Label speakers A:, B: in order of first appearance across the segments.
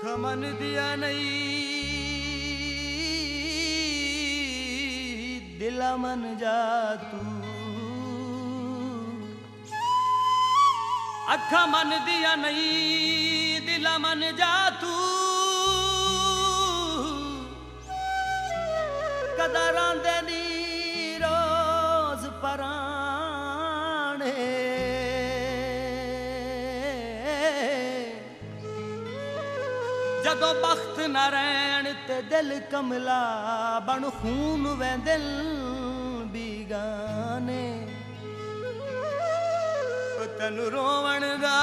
A: अखा मन दिया नहीं दिला मन जा तू, अखा मन दिया नहीं दिला मन जा तू, कदरां दे नी रोज पराणे, जदों बख्त न रहन ते दिल कमला बन खून वेंदिल बीगाने, तैनू रोवण दा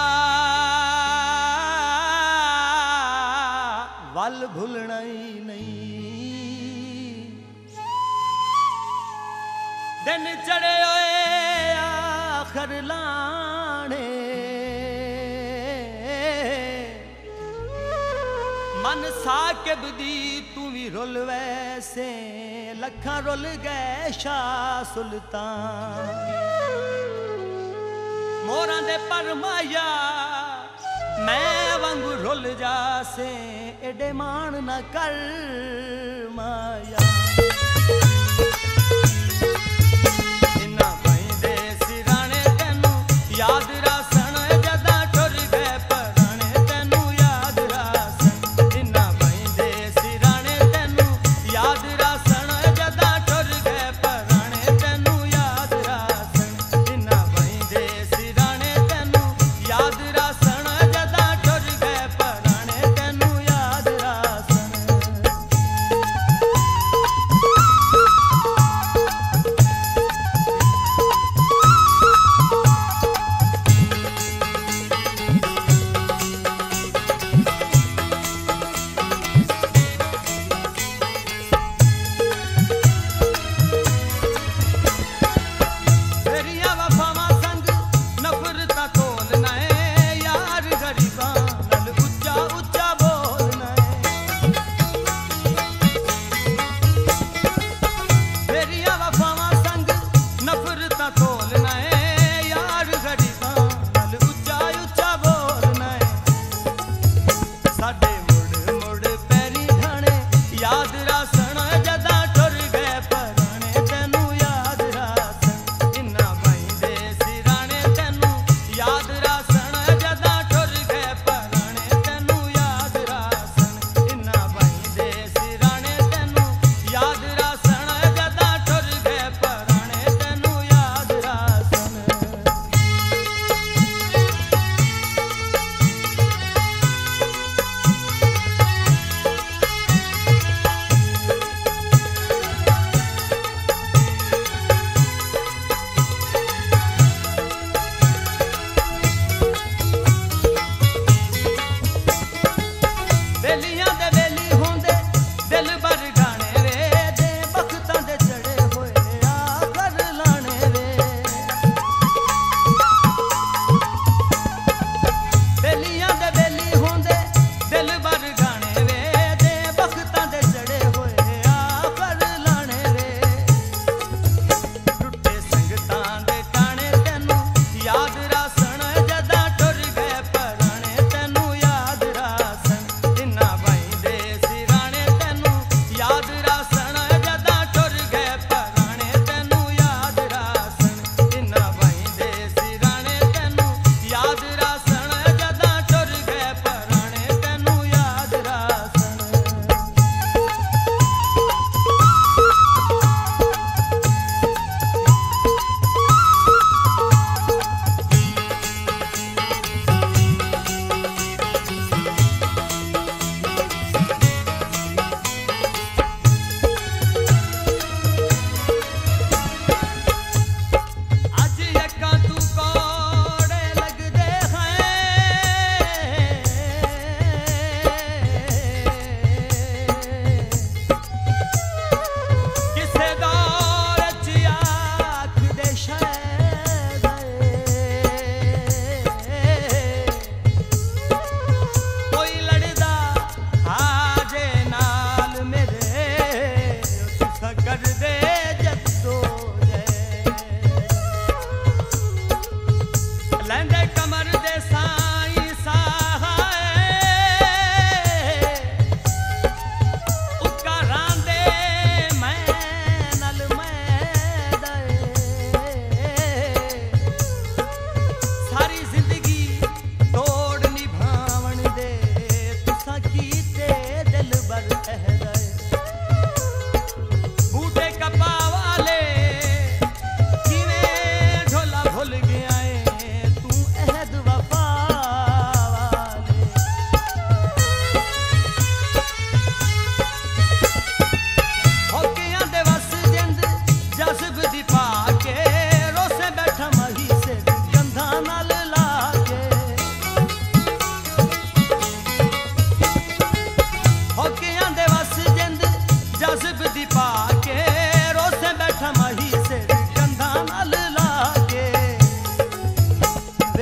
A: वल भुलना ही नहीं, दिन चढ़े होए आखर लाने, मन साकिब दी तू भी रुल वैसे लखा रुल गए शाह सुल्तान, मोरां दे पर माया मैं वांगू रुल जासे एडे मान न कर माया, इन्ना पैंदे सिराने तैनू याद रासन जदा टुर गए पराने, तैनू याद रासन इन्ना पैंदे सिराने तैनू याद रासन जदा टुर गए पराने, तैनू याद रासन इन्ना पैंदे सिराने तैनू याद रासन जदा टुर गए पराने, तैनू याद रासन।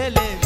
A: वेले